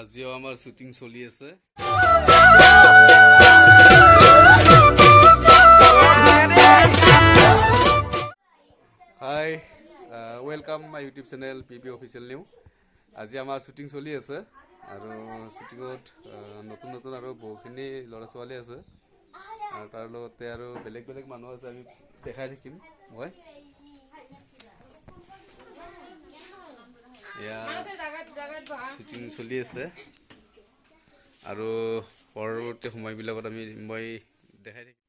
আজিও আমাৰ শ্বুটিং চলি আছে। Hi, welcome my YouTube channel PP official new. আজি আমাৰ শ্বুটিং চলি আছে আৰু শ্বুটিঙত নতুন নতুন আৰু বহুখিনি ল'ৰা ছোৱালী আছে আৰু তাৰ লগতে আৰু বেলেগ বেলেগ মানুহ আছে, আমি দেখাই থাকিম। মই এয়া শ্বুটিং চলি আছে আৰু পৰৱৰ্তী সময়বিলাকত মই দেখাই থাকিম।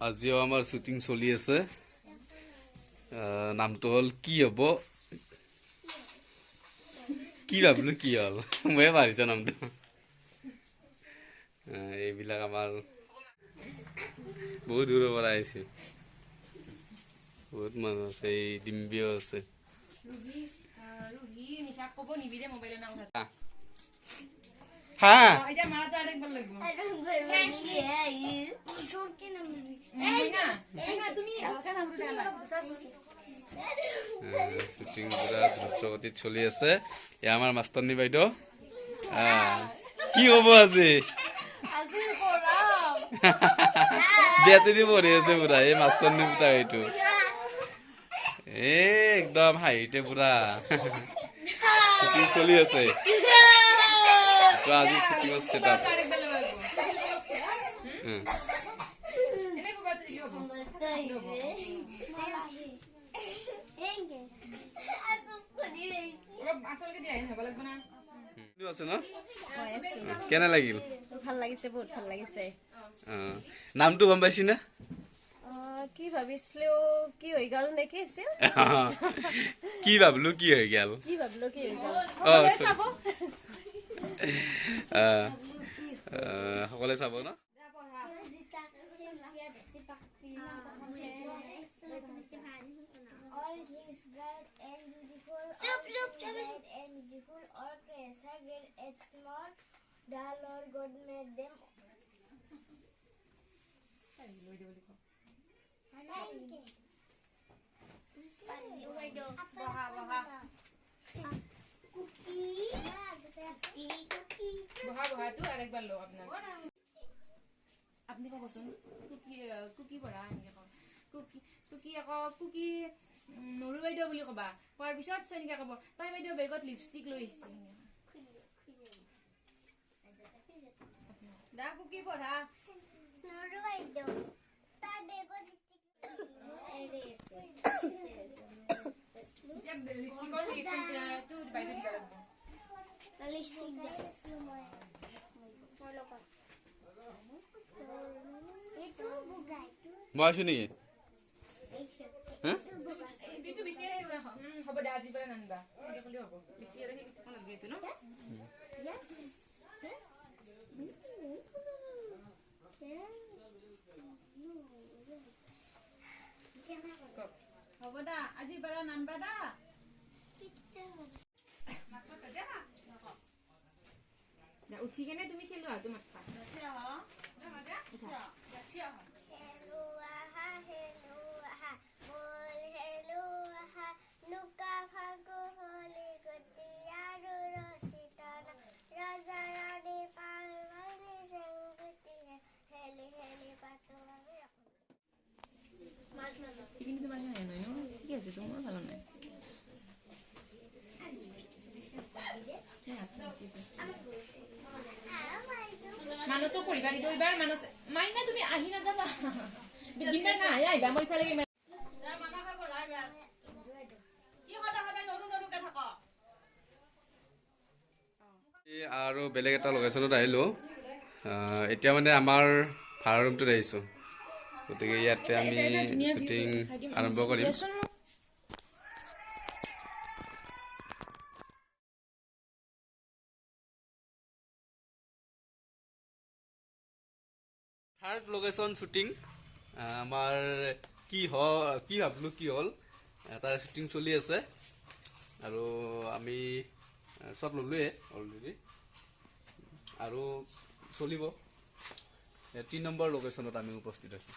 আজিও আমাৰ শ্বুটিং চলি আছে। নামটো হ'ল কি হ'ব, কি ভাবিলো কি হ'ল, ময়ে পাৰিছো নামটো। এইবিলাক আমাৰ বহুত দূৰৰ পৰা আহিছে, বহুত মানুহ আছে, এই ডিম্বিও আছে। শ্বুটিং পুৰা দ্ৰুতগতিত চলি আছে। এয়া আমাৰ মাষ্টৰনী বাইদেউ, কি হ'ব আজি বিয়াতে পঢ়ি আছে পুৰা। এই মাষ্টৰনী পুতা এইটো একদম হাঁহিতে পুৰা শ্বুটিং চলি আছে। আজি শ্বুটিঙৰ ছেটআপ আছে ন? কেনে লাগিল? ভাল লাগিছে, বহুত ভাল লাগিছে। নামটো গম পাইছি না? কি ভাবিছিলো কি হৈ গ'ল নেকি আছিল? কি ভাবলো কি হৈ গ'ল? কি ভাবলো কি হৈ গ'ল? সকলে চাব ন? The Lord God made them. আপনি কবচোন কুকি পঢ়া কুকি আকৌ কুকি নৰু বাইদেউ বুলি কবা। কোৱাৰ পিছত চয়নিকা কব তাই বাইদেউ বেগত লিপষ্টিক লৈ আহিছে। কুকি পঢ়া নৰু বাইদেউ তাই বেগত লিপষ্টিকৰ ৰিয়েকচনটো বাইদেউ দিব লাগিব। লিপষ্টিক মই আছো নেকি? এইটো বেছি হ'ব দে, আজিৰ পৰা নানিবা এনেকৈ ক'লেও হ'ব। বেছি আৰু সেই নালাগে এইটো ন? হ'ব দা, আজিৰ পৰা নানবা দা। উঠি কেনে তুমি খেলো আৰু তোমাক কিন্তু তোমাৰ নাই ন? কি আছে তোমাৰ ভালো নাই। মানসক পঢ়িবা দিলো এইবাৰ। মানস মাইনা তুমি আহি নাযাবা, দিনবাৰ নাহে আহিবা। মই ইফালে আৰু বেলেগ এটা লোকেশ্যনত আহিলোঁ। এতিয়া মানে আমাৰ ভাড়া ৰুমটোত আহিছোঁ, গতিকে ইয়াতে আমি শ্বুটিং আৰম্ভ কৰিম। থাৰ্ড লোকেশ্যন শ্বুটিং আমাৰ কি ভাবিলো কি হ'ল, তাৰ শ্বুটিং চলি আছে আৰু আমি চব ল'লোৱে অলৰেডি আৰু চলিব। 3 নম্বৰ লোকেশ্যনত আমি উপস্থিত আছোঁ।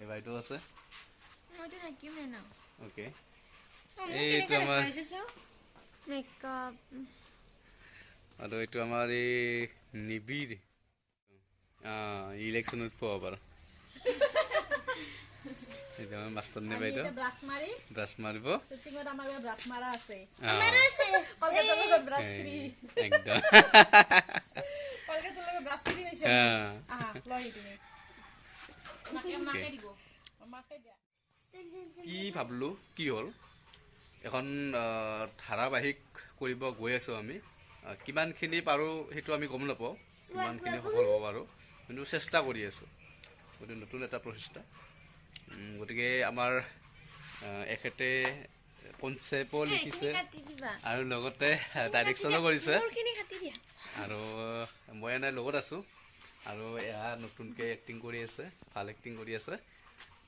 এই বাইদেউ আছে, মইতো থাকিমেই ন অ'কে মোক এইটো কেনেকৈ আমাৰ দেখাইছে চাওঁ মেকআপ আৰু এইটো আমাৰ এই নিবিৰ ইলেকশ্যনত পোৱা বাৰু এইটো আমাৰ মাষ্টৰ নে বাইদেউ ব্ৰাছ মাৰি ব্ৰাছ মাৰিব শ্বুটিঙত আমাৰ ব্ৰাছ মাৰা আছে আমাৰো আছে কলকাতাৰ লগত ব্ৰাছ ফ্ৰী একদম কলকাতাৰ লগত ব্ৰাছ ফ্ৰী হৈছে আহা লৈ তুমি মাকে দিব মাকে দিয়া কি ভাবিলোঁ কি হ'ল এখন ধাৰাবাহিক কৰিব গৈ আছোঁ আমি কিমানখিনি পাৰোঁ সেইটো আমি গম নাপাওঁ কিমানখিনি সফল হ'ব পাৰোঁ কিন্তু চেষ্টা কৰি আছোঁ গতিকে নতুন এটা প্ৰচেষ্টা গতিকে আমাৰ এখেতে কনচেপ্টো লিখিছে আৰু লগতে ডাইৰেকশ্যনো কৰিছে আৰু মই এনেই লগত আছোঁ আৰু এয়া নতুনকৈ এক্টিং কৰি আছে ভাল এক্টিং কৰি আছে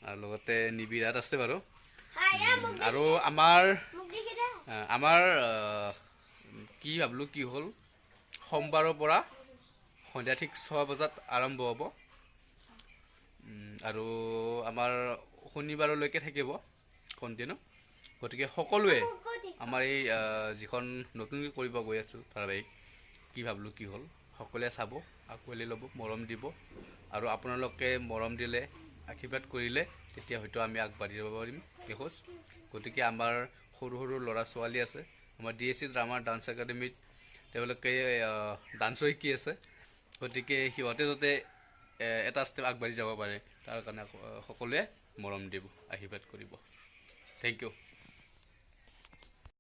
আৰু লগতে নিবিৰাত আছে বাৰু আৰু আমাৰ কি ভাবিলোঁ কি হ'ল সোমবাৰৰ পৰা সন্ধিয়া ঠিক 6 বজাত আৰম্ভ হ'ব আৰু আমাৰ শনিবাৰলৈকে থাকিব কণ্টিনিউ গতিকে সকলোৱে আমাৰ এই যিখন নতুনকৈ কৰিব গৈ আছোঁ ধাৰাবাহিক কি ভাবিলোঁ কি হ'ল সকলোৱে চাব আঁকোৱালি ল'ব মৰম দিব আৰু আপোনালোকে মৰম দিলে আশীৰ্বাদ কৰিলে তেতিয়া হয়তো আমি আগবাঢ়ি যাব পাৰিম এখোজ গতিকে আমাৰ সৰু সৰু ল'ৰা ছোৱালী আছে আমাৰ DSC ড্ৰামা ডান্স একাডেমীত তেওঁলোকে ডান্সো শিকি আছে গতিকে সিহঁতে যাতে এটা ষ্টেপ আগবাঢ়ি যাব পাৰে তাৰ কাৰণে সকলোৱে মৰম দিব আশীৰ্বাদ কৰিব থেংক ইউ